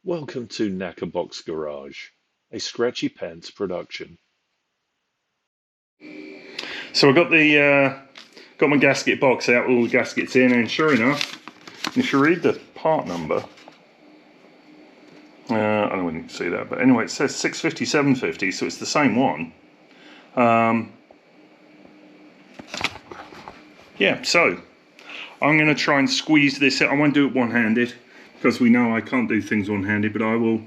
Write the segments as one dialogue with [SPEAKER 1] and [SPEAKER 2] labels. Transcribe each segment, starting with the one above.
[SPEAKER 1] Welcome to Knackerbox Garage, a Scratchy Pants production.
[SPEAKER 2] So I got my gasket box out, all the gaskets in, and sure enough, if you read the part number, I don't know if you can see that, but anyway, it says 650, 750, so it's the same one. Yeah, so I'm going to try and squeeze this out. I won't do it one-handed because we know I can't do things one-handed, but I will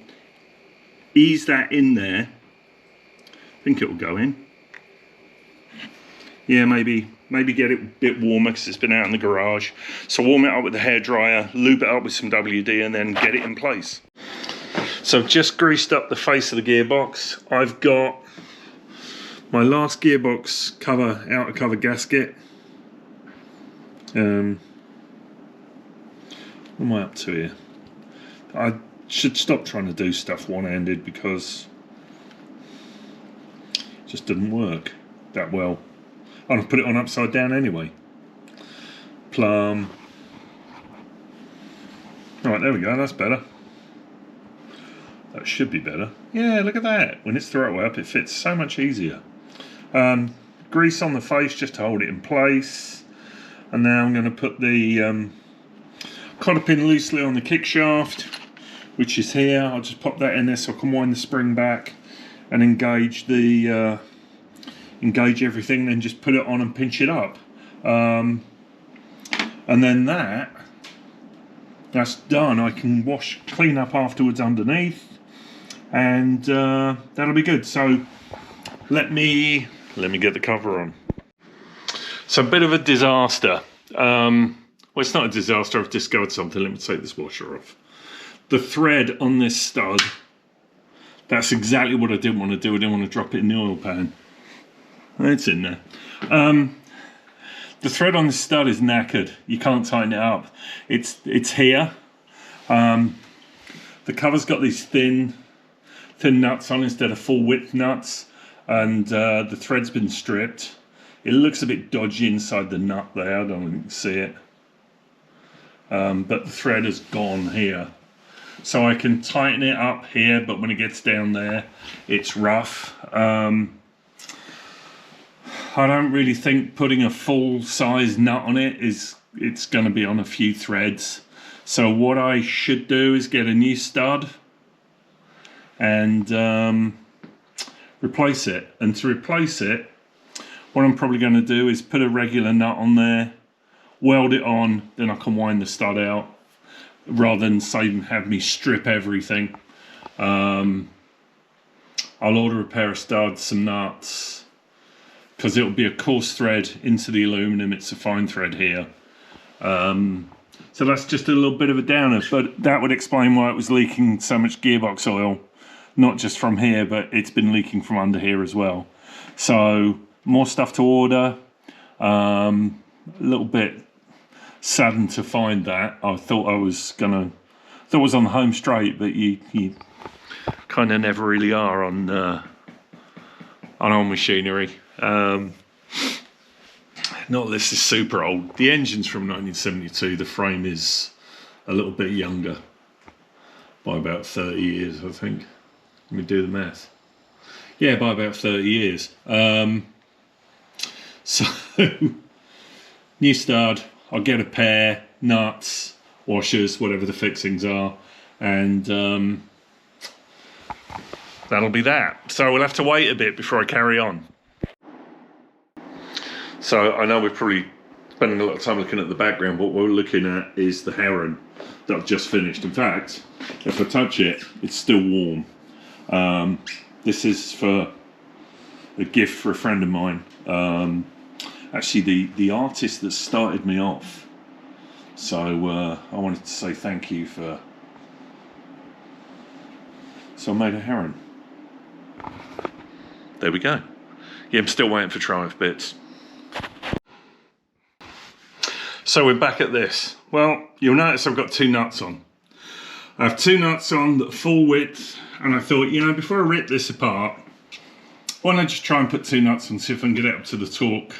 [SPEAKER 2] ease that in there. I think it will go in. Yeah, maybe get it a bit warmer because it's been out in the garage. So warm it up with the hairdryer, lube it up with some WD, and then get it in place. So I've just greased up the face of the gearbox. I've got my last gearbox cover, outer cover gasket. What am I up to here? I should stop trying to do stuff one-handed because it just didn't work that well. I'll put it on upside down anyway. Plum. Right, there we go, that's better. That should be better. Yeah, look at that. When it's the right way up, it fits so much easier. Grease on the face just to hold it in place. And now I'm going to put the cotter pin loosely on the kick shaft, which is here. I'll just pop that in there so I can wind the spring back and engage the engage everything, then just put it on and pinch it up. And then that's done. I can clean up afterwards underneath, and that'll be good. So let me get the cover on. So a bit of a disaster. Well, it's not a disaster. I've discovered something. Let me take this washer off. The thread on this stud, that's exactly what I didn't want to do. I didn't want to drop it in the oil pan. It's in there. The thread on the stud is knackered. You can't tighten it up. It's here. The cover's got these thin nuts on instead of full width nuts, and the thread's been stripped. It looks a bit dodgy inside the nut there. I don't know if you can see it, but the thread has gone here. So I can tighten it up here, but when it gets down there, it's rough. I don't really think putting a full-size nut on it's going to be on a few threads. So what I should do is get a new stud and replace it. And to replace it, what I'm probably going to do is put a regular nut on there, weld it on, then I can wind the stud out, rather than have me strip everything. I'll order a pair of studs, some nuts, because it'll be a coarse thread into the aluminum. It's a fine thread here. So that's just a little bit of a downer, but that would explain why it was leaking so much gearbox oil, not just from here, but it's been leaking from under here as well. So more stuff to order. A little bit saddened to find that. I thought I was on the home straight, but you kind of never really are on old machinery. Not this is super old. The engine's from 1972. The frame is a little bit younger by about 30 years, I think. Let me do the math. Yeah, by about 30 years. So new stud. I'll get a pair, nuts, washers, whatever the fixings are, and that'll be that. So we'll have to wait a bit before I carry on. So I know we're probably spending a lot of time looking at the background. What we're looking at is the heron that I've just finished. In fact, if I touch it, it's still warm. This is for a gift for a friend of mine. Actually, the artist that started me off. So I wanted to say thank you for. So I made a heron. There we go. Yeah, I'm still waiting for Triumph bits. So we're back at this. Well, you'll notice I've got two nuts on. I have two nuts on that are full width, and I thought, before I rip this apart, why don't I just try and put two nuts on, see if I can get it up to the torque,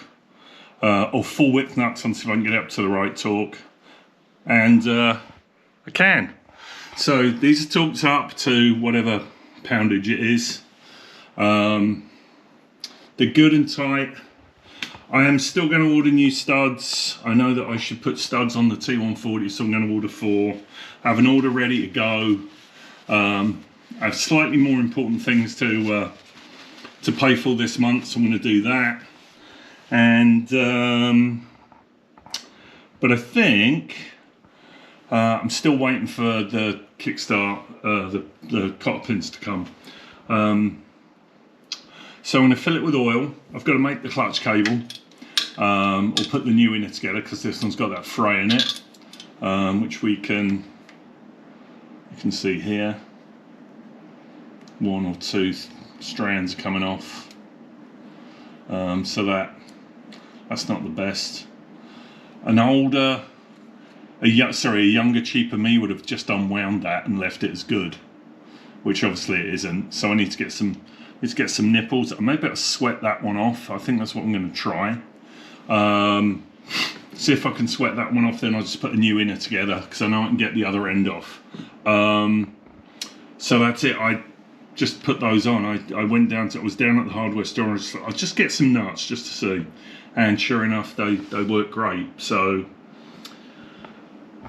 [SPEAKER 2] or full width nuts on, see if I can get it up to the right torque, and I can. So these are torqued up to whatever poundage it is. They're good and tight. I am still going to order new studs. I know that I should put studs on the T140, so I'm going to order 4. I have an order ready to go. I have slightly more important things to pay for this month, so I'm going to do that. And but I think I'm still waiting for the Kickstart, the cotter pins to come. So I'm going to fill it with oil. I've got to make the clutch cable, or put the new inner together, because this one's got that fray in it, which you can see here. 1 or 2 strands coming off, so that's not the best. A younger, cheaper me would have just unwound that and left it as good, which obviously it isn't. So I need to get some nipples. I may be able to sweat that one off. I think that's what I'm going to try. See if I can sweat that one off, then I'll just put a new inner together, because I know I can get the other end off. So that's it. I just put those on. I went down to, I was down at the hardware store and I'll just get some nuts just to see. And sure enough, they work great. So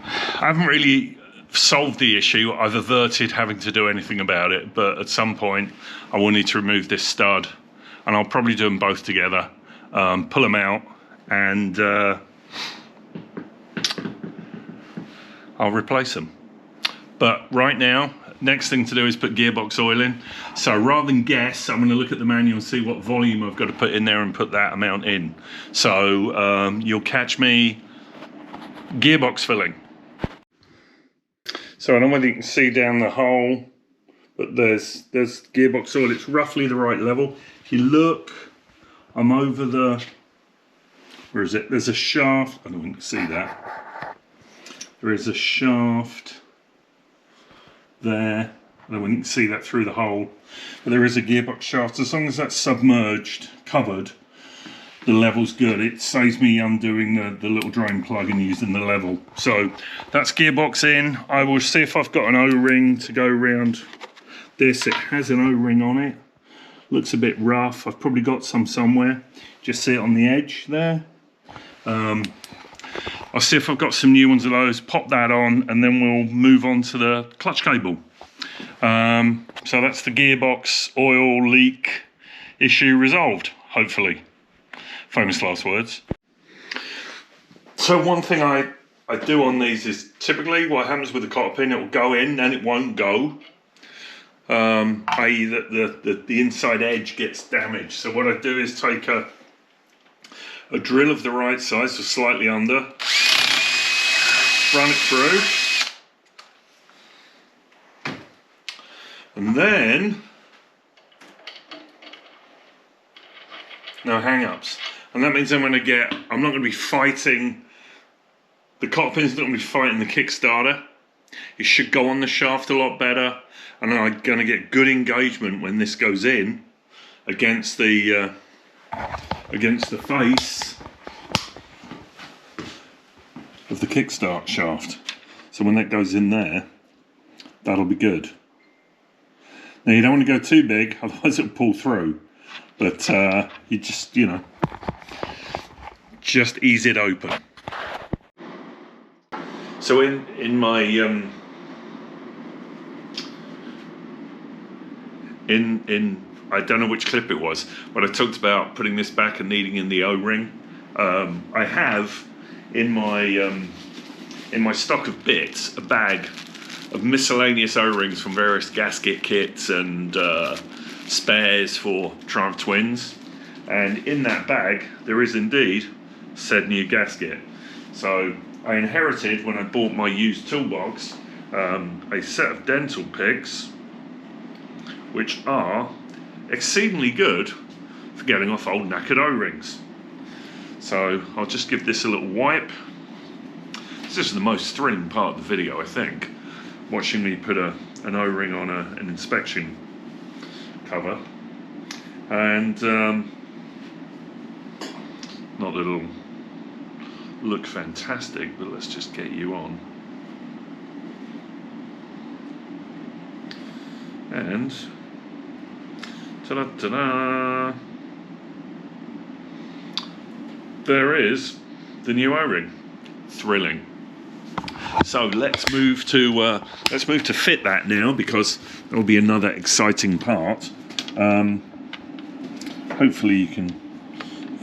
[SPEAKER 2] I haven't really solved the issue. I've averted having to do anything about it, but at some point I will need to remove this stud, and I'll probably do them both together, pull them out, and I'll replace them. But right now, next thing to do is put gearbox oil in. So rather than guess, I'm going to look at the manual and see what volume I've got to put in there and put that amount in. So you'll catch me gearbox filling. So I don't know whether you can see down the hole, but there's gearbox oil. It's roughly the right level. If you look, I'm over the, where is it? There's a shaft. I don't know if you can see that. There is a shaft there. I don't know if you can see that through the hole. But there is a gearbox shaft. As long as that's submerged, covered, the level's good. It saves me undoing the little drain plug and using the level. So that's gearbox in. I will see if I've got an O-ring to go around this. It has an O-ring on it. Looks a bit rough. I've probably got some somewhere. Just see it on the edge there. I'll see if I've got some new ones of those, pop that on, and then we'll move on to the clutch cable. So that's the gearbox oil leak issue resolved, hopefully. Famous last words. So one thing I do on these is, typically what happens with the cotter pin, it will go in and it won't go. I.e. that the inside edge gets damaged. So what I do is take a drill of the right size, so slightly under, run it through, and then no hang-ups. And that means I'm not going to be fighting, the cotter pin's not going to be fighting the Kickstarter. It should go on the shaft a lot better, and I'm going to get good engagement when this goes in against the face of the Kickstart shaft. So when that goes in there, that'll be good. Now you don't want to go too big, otherwise it'll pull through. But you just, just ease it open. So in my I don't know which clip it was, but I talked about putting this back and needing in the O-ring. I have in my stock of bits a bag of miscellaneous O-rings from various gasket kits and spares for Triumph Twins, and in that bag there is indeed said new gasket. So I inherited, when I bought my used toolbox, a set of dental picks which are exceedingly good for getting off old knackered O-rings. So I'll just give this a little wipe. This is the most thrilling part of the video, I think, watching me put an O-ring on an inspection cover. And not that it'll look fantastic, but let's just get you on. And ta-da, there is the new O-ring. Thrilling. So let's move to fit that now, because there'll be another exciting part. Hopefully you can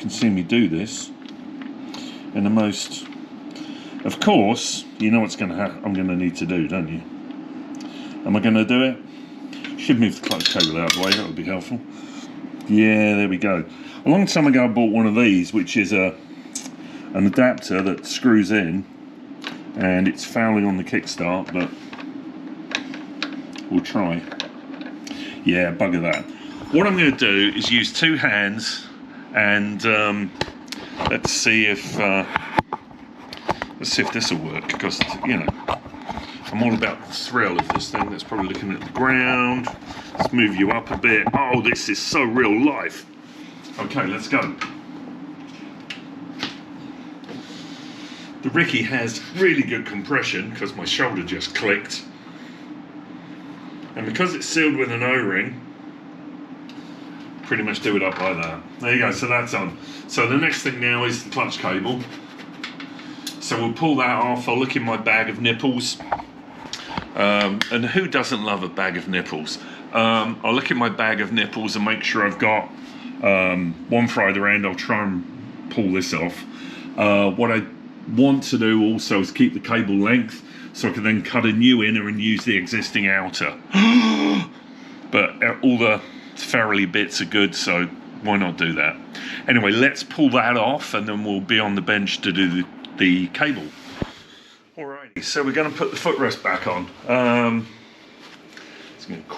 [SPEAKER 2] see me do this in the most. Of course, you know what's going to happen. I'm going to need to do, don't you? Am I going to do it? Should move the clutch cable out of the way. That would be helpful. Yeah, there we go. A long time ago, I bought one of these, which is an adapter that screws in, and it's fouling on the Kickstart, but we'll try. Yeah, bugger that. What I'm going to do is use two hands, and let's see if this will work, because, you know, I'm all about the thrill of this thing. That's probably looking at the ground. Let's move you up a bit. Oh, this is so real life. Okay, let's go. The Ricky has really good compression, because my shoulder just clicked. And because it's sealed with an O-ring, pretty much do it up like that. There you go, so that's on. So the next thing now is the clutch cable. So we'll pull that off. I'll look in my bag of nipples. And who doesn't love a bag of nipples? I'll look in my bag of nipples and make sure I've got one for either end. I'll try and pull this off. What I want to do also is keep the cable length, so I can then cut a new inner and use the existing outer. But all the ferrily bits are good, so why not do that? Anyway, let's pull that off, and then we'll be on the bench to do the cable. Alrighty, so we're going to put the footrest back on. It's going to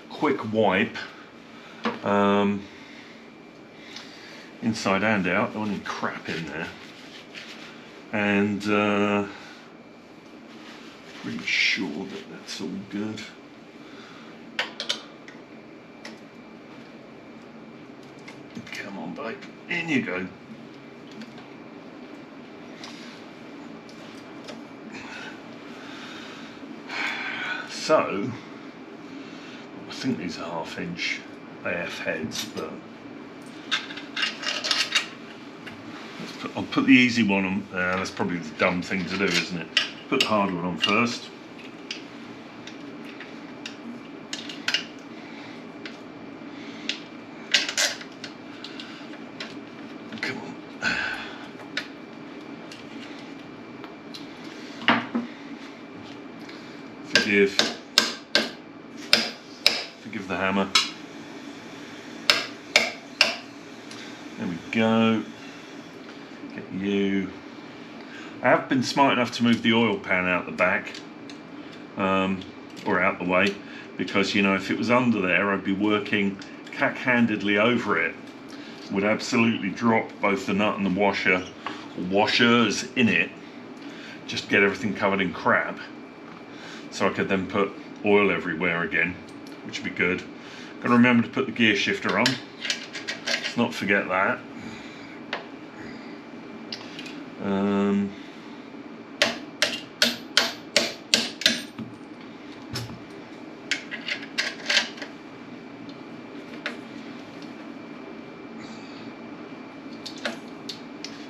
[SPEAKER 2] quick wipe, inside and out. Don't want any crap in there. And pretty sure that that's all good. Come on, babe, in you go. So, I think these are 1/2 inch AF heads, but I'll put the easy one on. That's probably the dumb thing to do, isn't it? Put the hard one on first. Come on. Forgive the hammer. There we go. Get you. I have been smart enough to move the oil pan out the back, or out the way, because, you know, if it was under there, I'd be working cack-handedly over it. Would absolutely drop both the nut and the washer, or washers in it, just get everything covered in crap. So I could then put oil everywhere again, which would be good. Got to remember to put the gear shifter on. Let's not forget that.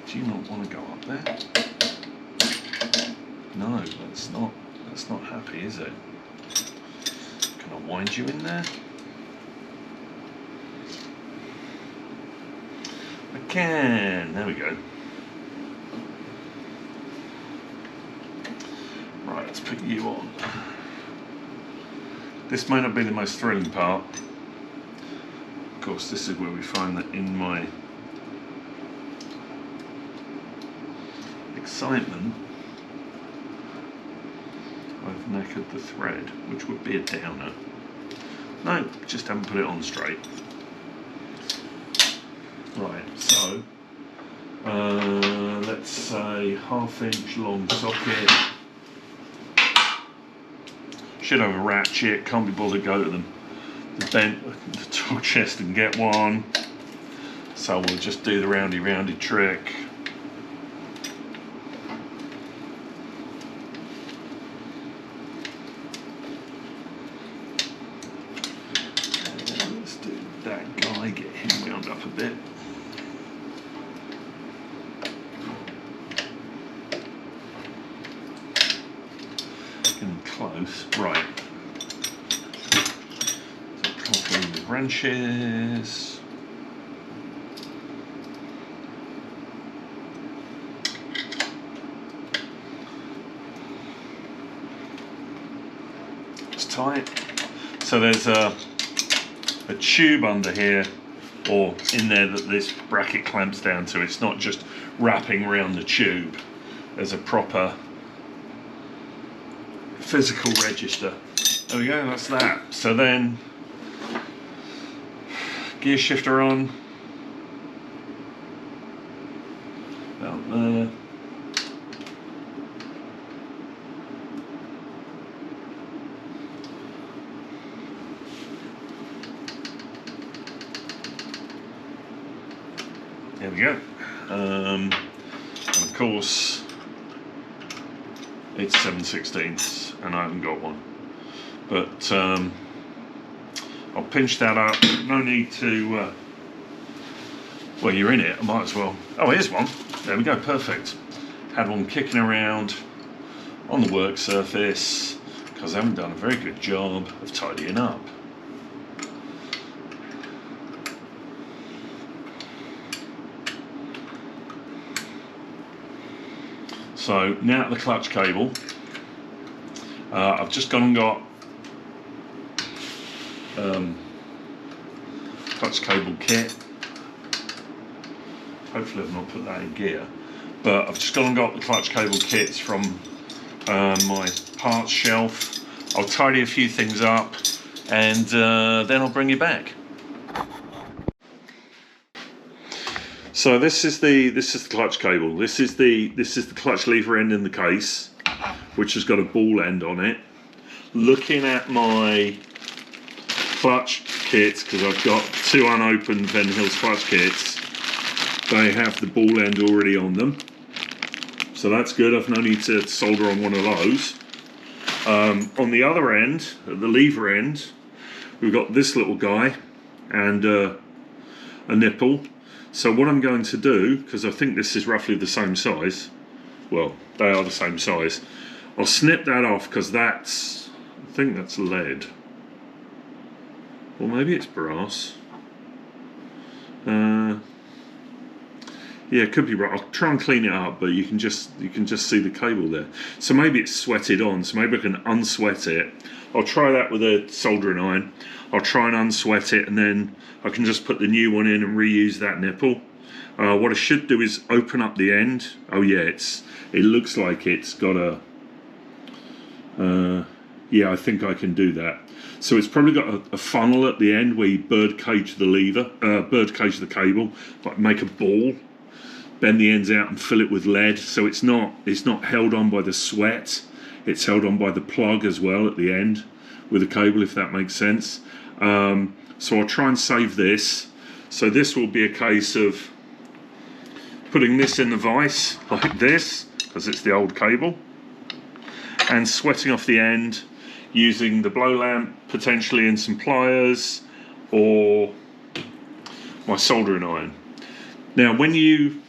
[SPEAKER 2] Do you not want to go up there? No, that's not happy, is it? Can I wind you in there? I can. There we go. Right, let's put you on. This may not be the most thrilling part. Of course, this is where we find that in my excitement, I've knackered the thread, which would be a downer. No, just haven't put it on straight. Right, so let's say 1/2 inch long socket. Should have a ratchet, can't be bothered to go to the torque chest and get one. So we'll just do the roundy trick. bit. Getting close. Right. So properly the wrenches. It's tight. So there's a tube under here, or in there, that this bracket clamps down to. It's not just wrapping around the tube. There's a proper physical register. There we go, that's that. So then, gear shifter on. About there. There we go. And of course, it's 7/16 and I haven't got one. But I'll pinch that up. No need to, well, you're in it, I might as well. Oh, here's one. There we go, perfect. Had one kicking around on the work surface because I haven't done a very good job of tidying up. So now the clutch cable, I've just gone and got clutch cable kit. Hopefully I've not put that in gear, but I've just gone and got the clutch cable kits from my parts shelf. I'll tidy a few things up and then I'll bring you back. So this is the clutch cable. This is the clutch lever end in the case, which has got a ball end on it. Looking at my clutch kits, because I've got two unopened Van Hills clutch kits, they have the ball end already on them. So that's good. I've no need to solder on one of those. On the other end, at the lever end, we've got this little guy and a nipple. So what I'm going to do, because I think this is roughly the same size, well, they are the same size, I'll snip that off because that's, I think that's lead. Or maybe it's brass. Yeah, it could be right. I'll try and clean it up, but you can just see the cable there. So maybe it's sweated on, so maybe I can unsweat it. I'll try that with a soldering iron. I'll try and unsweat it, and then I can just put the new one in and reuse that nipple. What I should do is open up the end. Oh yeah, it looks like it's got a yeah, I think I can do that. So it's probably got a funnel at the end where you bird cage the the cable, like make a ball, bend the ends out and fill it with lead. So it's not held on by the sweat, it's held on by the plug as well at the end with the cable, if that makes sense. So I'll try and save this. So this will be a case of putting this in the vise like this, because it's the old cable, and sweating off the end using the blow lamp potentially and some pliers or my soldering iron. Now when you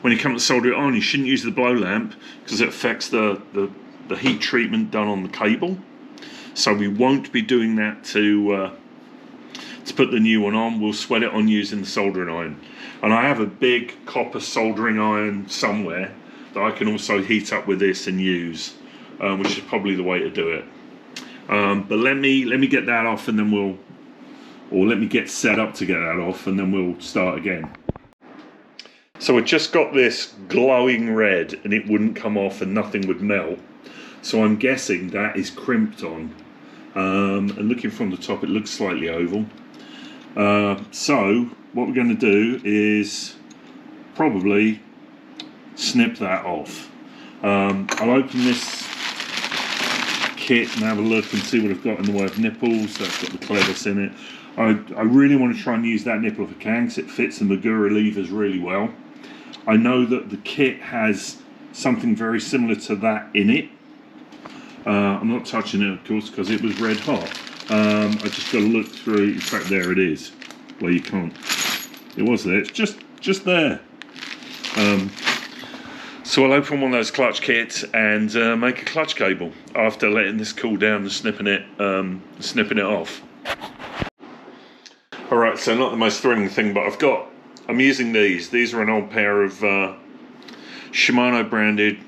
[SPEAKER 2] come to solder it on, you shouldn't use the blow lamp because it affects the heat treatment done on the cable. So we won't be doing that to put the new one on. We'll sweat it on using the soldering iron. And I have a big copper soldering iron somewhere that I can also heat up with this and use, which is probably the way to do it. But let me get that off, and then let me get set up to get that off, and then we'll start again. So I just got this glowing red, and it wouldn't come off, and nothing would melt. So I'm guessing that is crimped on. And looking from the top, it looks slightly oval. So what we're going to do is probably snip that off. I'll open this kit and have a look and see what I've got in the way of nipples. That's got the clevis in it. I really want to try and use that nipple if I can, because it fits the Magura levers really well. I know that the kit has something very similar to that in it. I'm not touching it, of course, because it was red hot. I just got to look through. In fact, there it is. Well, you can't It was there. It's just there. So I'll open one of those clutch kits and make a clutch cable after letting this cool down and snipping it off. All right, so not the most thrilling thing, but I'm using these. These are an old pair of Shimano branded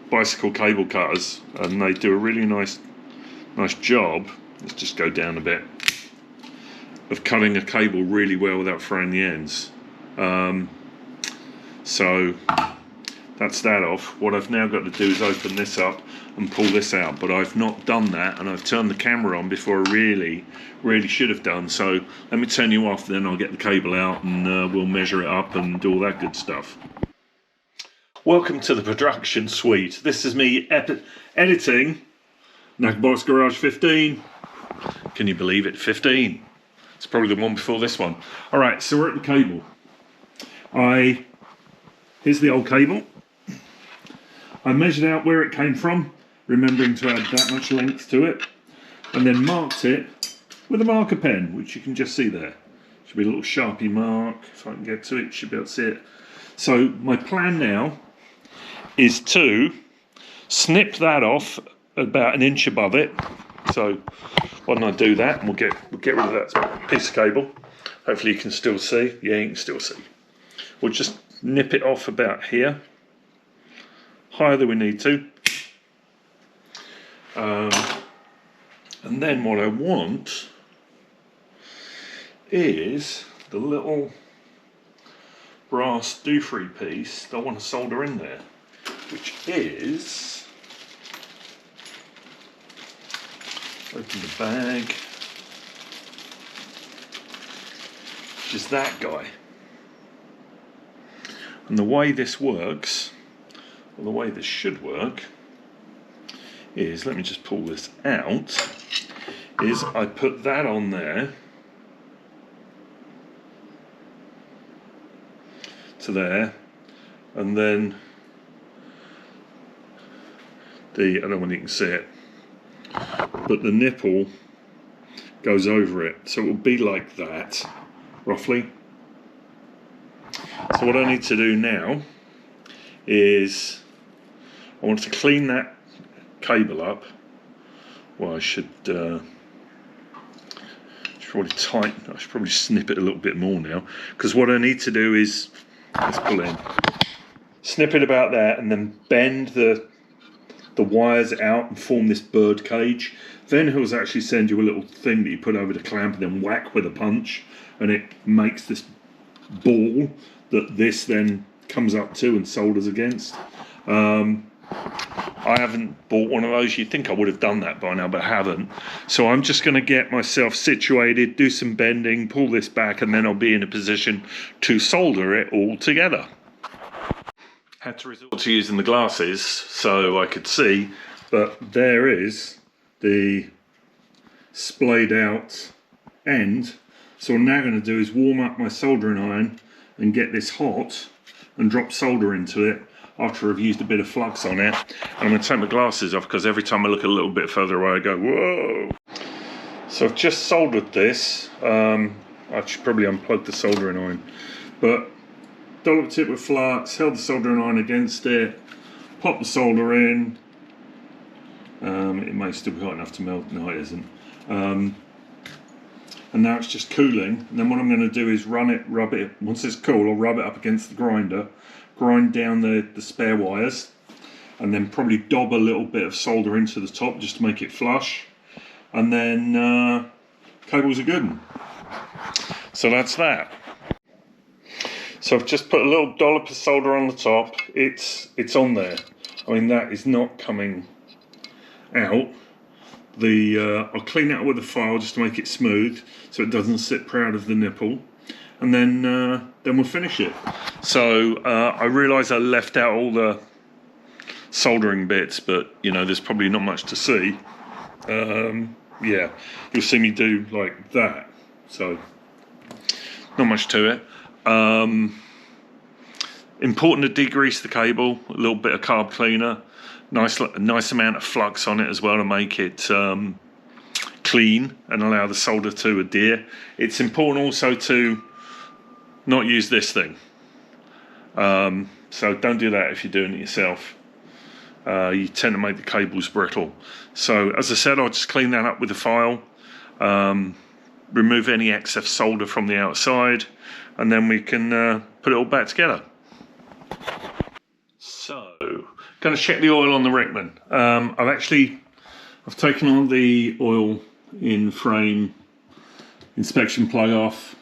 [SPEAKER 2] bicycle cable cutters, and they do a really nice job. Let's just go down a bit, of cutting a cable really well without fraying the ends. So that's that off. What I've now got to do is open this up and pull this out, but I've not done that, and I've turned the camera on before I really should have done. So let me turn you off, then I'll get the cable out and we'll measure it up and do all that good stuff. Welcome to the production suite. This is me editing Knackerbox Garage 15. Can you believe it? 15. It's probably the one before this one. All right, so we're at the cable. Here's the old cable. I measured out where it came from, remembering to add that much length to it, and then marked it with a marker pen, which you can just see there. Should be a little Sharpie mark. If I can get to it, you should be able to see it. So my plan now is to snip that off about an inch above it. So why don't I do that, and we'll get rid of that piece of cable. Hopefully you can still see. Yeah, you can still see. We'll just nip it off about here, higher than we need to. And then what I want is the little brass do-free piece that I want to solder in there, which is, open the bag, which is that guy. And the way this works, or the way this should work, is, let me just pull this out, is I put that on there to there, and then I don't know when you can see it, but the nipple goes over it, so it will be like that, roughly. So what I need to do now is I want to clean that cable up. Well, I should probably snip it a little bit more now, because what I need to do is, let's pull in, snip it about there, and then bend the wires out and form this bird cage. Then he'll actually send you a little thing that you put over the clamp and then whack with a punch, and it makes this ball that this then comes up to and solders against. I haven't bought one of those. You'd think I would have done that by now, but I haven't. So I'm just going to get myself situated, do some bending, pull this back, and then I'll be in a position to solder it all together. Had to resort to using the glasses so I could see, but there is the splayed out end. So what I'm now going to do is warm up my soldering iron and get this hot and drop solder into it after I've used a bit of flux on it. And I'm going to take my glasses off, because every time I look a little bit further away I go, whoa! So I've just soldered this. I should probably unplug the soldering iron, but dolloped it with flux, held the soldering iron against it, popped the solder in. It may still be hot enough to melt. No, it isn't. And now it's just cooling, and then what I'm going to do is rub it, once it's cool, I'll rub it up against the grinder, grind down the spare wires, and then probably dob a little bit of solder into the top just to make it flush, and then cables are good. So that's that. So I've just put a little dollop of solder on the top. It's on there. I mean, that is not coming out. I'll clean it out with a file just to make it smooth, so it doesn't sit proud of the nipple, and then we'll finish it. So I realise I left out all the soldering bits, but you know, there's probably not much to see. Yeah, you'll see me do like that. So not much to it. Important to degrease the cable. A little bit of carb cleaner. Nice amount of flux on it as well to make it clean and allow the solder to adhere. It's important also to not use this thing. So don't do that if you're doing it yourself. You tend to make the cables brittle. So as I said, I'll just clean that up with a file, remove any excess solder from the outside, and then we can put it all back together. So, going to check the oil on the Rickman. I've taken all the oil in frame inspection plug off.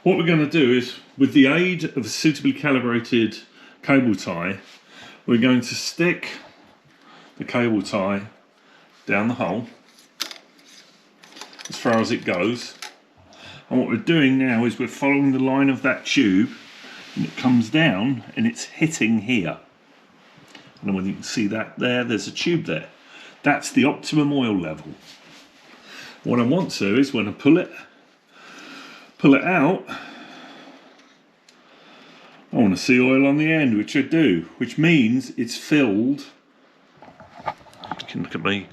[SPEAKER 2] What we're going to do is, with the aid of a suitably calibrated cable tie, we're going to stick the cable tie down the hole as far as it goes. And what we're doing now is we're following the line of that tube, and it comes down and it's hitting here. And when you can see that there's a tube there. That's the optimum oil level. What I want to is when I pull it out, I want to see oil on the end, which I do, which means it's filled. You can look at me.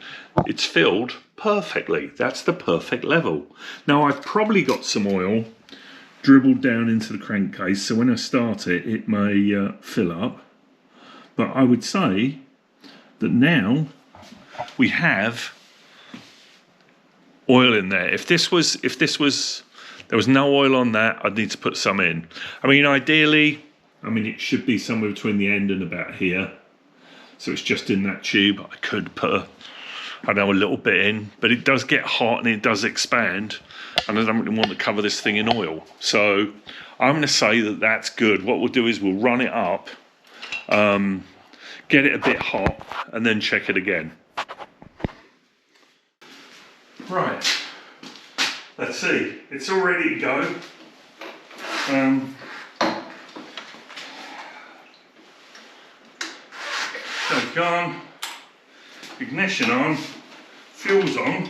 [SPEAKER 2] It's filled perfectly. That's the perfect level. Now I've probably got some oil dribbled down into the crankcase, so when I start it, it may fill up. But I would say that now we have oil in there. If there was no oil on that, I'd need to put some in. I mean, ideally, it should be somewhere between the end and about here. So it's just in that tube. I could put a little bit in, but it does get hot and it does expand. And I don't really want to cover this thing in oil. So I'm going to say that that's good. What we'll do is we'll run it up, get it a bit hot, and then check it again. Right. Let's see. It's all ready to go. Tank on, ignition on, fuel's on.